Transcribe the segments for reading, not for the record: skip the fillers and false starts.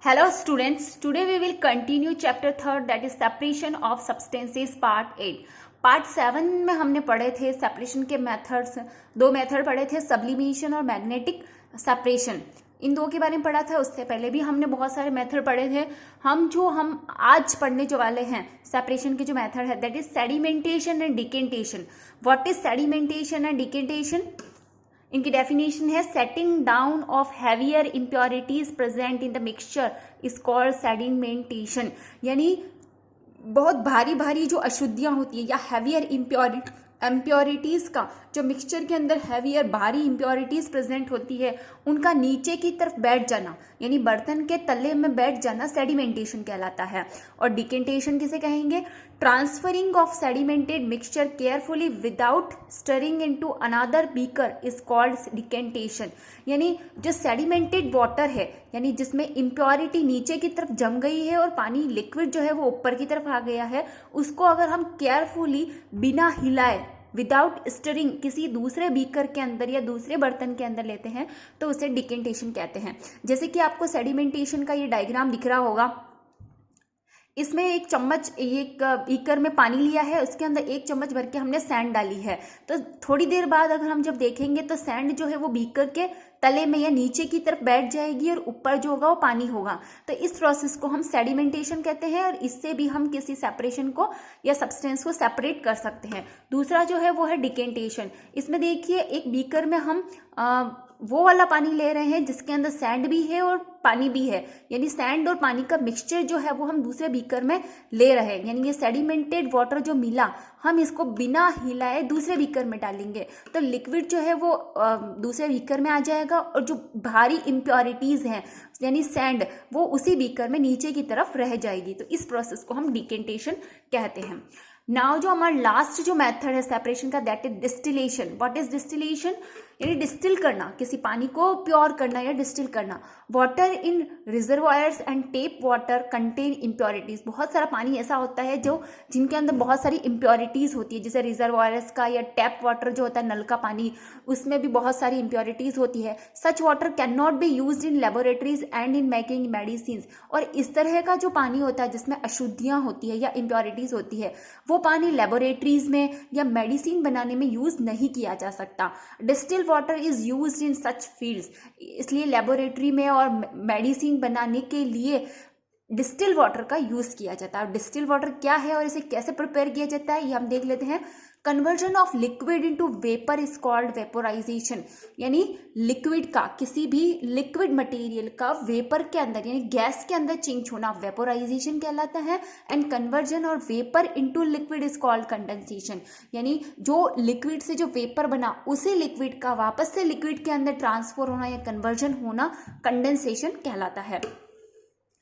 Hello students, today we will continue chapter 3 that is separation of substances part 8. Part 7 में हमने पढ़े थे separation के मेथड्स, दो मेथड पढ़े थे, सब्लिमेशन और मैग्नेटिक सेपरेशन. इन दो के बारे में पढ़ा था. उससे पहले भी हमने बहुत सारे मेथड पढ़े थे. हम आज पढ़ने जो वाले हैं सेपरेशन के जो मेथड है that is sedimentation and decantation. What is sedimentation and decantation? इनकी डेफिनेशन है setting down of heavier impurities present in the mixture is called sedimentation. यानी बहुत भारी भारी जो अशुद्धियां होती है या हैवियर इम्प्योरिटीज का जो मिक्सचर के अंदर हैवियर भारी इम्प्योरिटीज प्रेजेंट होती है उनका नीचे की तरफ बैठ जाना यानी बर्तन के तले में बैठ जाना सेडिमेंटेशन कहलाता है. और डिकेंटेशन किसे कहेंगे? Transferring of sedimented mixture carefully without stirring into another beaker is called decantation. यानी जो सेडिमेंटेड वाटर है यानी जिसमें इम्प्योरिटी नीचे की तरफ जम गई है और पानी लिक्विड जो है वो ऊपर की तरफ आ गया है, उसको अगर हम केयरफुली बिना हिलाए विदाउट स्टरिंग किसी दूसरे बीकर के अंदर या दूसरे बर्तन के अंदर लेते हैं तो उसे डिकेंटेशन कहते हैं. जैसे कि आपको सेडिमेंटेशन का ये डायग्राम दिख रहा होगा. इसमें एक चम्मच, एक बीकर में पानी लिया है, उसके अंदर एक चम्मच भर के हमने सैंड डाली है. तो थोड़ी देर बाद अगर हम जब देखेंगे तो सैंड जो है वो बीकर के तले में या नीचे की तरफ बैठ जाएगी और ऊपर जो होगा वो पानी होगा. तो इस प्रोसेस को हम सेडिमेंटेशन कहते हैं और इससे भी हम किसी सेपरेशन को या सब्सटेंस को सेपरेट कर सकते हैं. दूसरा जो है वो है डिकेंटेशन. इसमें देखिए एक बीकर में हम वो वाला पानी ले रहे हैं जिसके अंदर सैंड भी है और पानी भी है, यानी सैंड और पानी का मिक्सचर जो है वो हम दूसरे बीकर में ले रहे हैं. यानी ये सेडिमेंटेड वाटर जो मिला हम इसको बिना हिलाए दूसरे बीकर में डालेंगे तो लिक्विड जो है वो दूसरे बीकर में आ जाएगा और जो भारी इम्प्योरिटीज हैं यानी सैंड वो उसी बीकर में नीचे की तरफ रह जाएगी. तो इस प्रोसेस को हम डिकेंटेशन कहते हैं. नाउ जो हमारा लास्ट जो मेथड है सेपरेशन का that is distillation. What is distillation? यानी डिस्टिल करना, किसी पानी को प्योर करना या डिस्टिल करना. Water in reservoirs and tape water contain impurities. बहुत सारा पानी ऐसा होता है जो जिनके अंदर बहुत सारी इम्प्योरिटीज होती है, जैसे रिजर्वायर्स का या टैप वाटर जो होता है नल का पानी, उसमें भी बहुत सारी इम्प्योरिटीज होती है. सच water can not be used in laboratories and in making medicine. और इस तरह का जो पानी होता है जिसमें अशुद्धियां होती है या इम्प्योरिटीज होती है वो पानी लेबोरेटरीज में या मेडिसिन बनाने में यूज नहीं किया जा सकता. Distil water is used in such fields. इसलिए लेबोरेटरी में और मेडिसिन बनाने के लिए डिस्टिल वाटर का यूज किया जाता है. डिस्टिल वाटर क्या है और इसे कैसे प्रिपेयर किया जाता है ये हम देख लेते हैं. Conversion of liquid into vapour is called vaporisation. यानी लिक्विड का, किसी भी लिक्विड मटेरियल का वेपर के अंदर यानी गैस के अंदर चेंज होना वेपोराइजेशन कहलाता है. एंड कन्वर्जन और vapour into liquid is called condensation. यानी जो लिक्विड से जो वेपर बना उसी लिक्विड का वापस से लिक्विड के अंदर ट्रांसफर होना या कन्वर्जन होना कंडेंसेशन कहलाता है.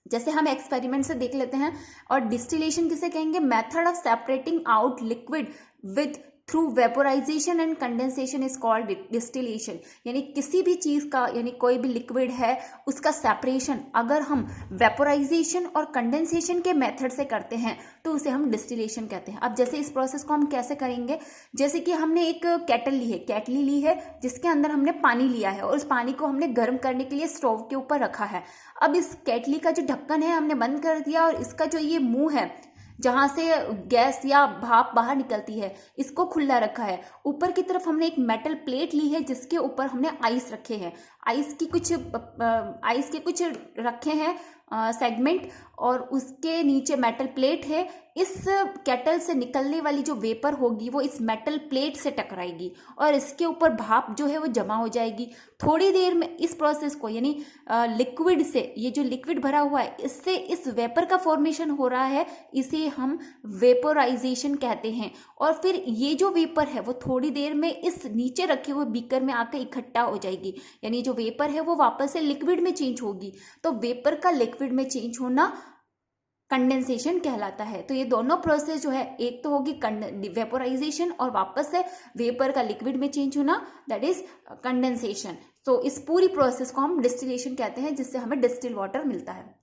जैसे हम एक्सपेरिमेंट से देख लेते हैं. और डिस्टिलेशन किसे कहेंगे? Method of separating out liquid with through vaporisation and condensation is called distillation. यानी किसी भी चीज का यानी कोई भी लिक्विड है उसका सेपरेशन अगर हम वेपोराइजेशन और कंडेंसेशन के मेथड से करते हैं तो उसे हम डिस्टिलेशन कहते हैं. अब जैसे इस प्रोसेस को हम कैसे करेंगे, जैसे कि हमने एक केटली ली है जिसके अंदर हमने पानी लिया है और उस पानी को हमने गर्म करने के लिए स्टोव के ऊपर रखा है. अब इस केटली का जो ढक्कन है हमने बंद कर दिया और इसका जो ये मुंह है जहां से गैस या भाप बाहर निकलती है इसको खुला रखा है. ऊपर की तरफ हमने एक मेटल प्लेट ली है जिसके ऊपर हमने आइस रखे हैं. आइस के कुछ रखे हैं सेगमेंट और उसके नीचे मेटल प्लेट है. इस केटल से निकलने वाली जो वेपर होगी वो इस मेटल प्लेट से टकराएगी और इसके ऊपर भाप जो है वो जमा हो जाएगी. थोड़ी देर में इस प्रोसेस को यानी लिक्विड से, ये जो लिक्विड भरा हुआ है इससे इस वेपर का फॉर्मेशन हो रहा है, इसे हम वेपोराइजेशन कहते हैं. और फिर ये जो वेपर है वो थोड़ी देर में इस नीचे रखे हुए बीकर में आकर इकट्ठा हो जाएगी. यानी जो वेपर है वो वापस से लिक्विड में चेंज होगी. तो वेपर का लिक्विड में चेंज होना कंडेंसेशन कहलाता है. तो ये दोनों प्रोसेस जो है, एक तो होगी वेपोराइजेशन और वापस से वेपर का लिक्विड में चेंज होना, दैट इज कंडेंसेशन. तो इस पूरी प्रोसेस को हम डिस्टिलेशन कहते हैं जिससे हमें डिस्टिल वाटर मिलता है.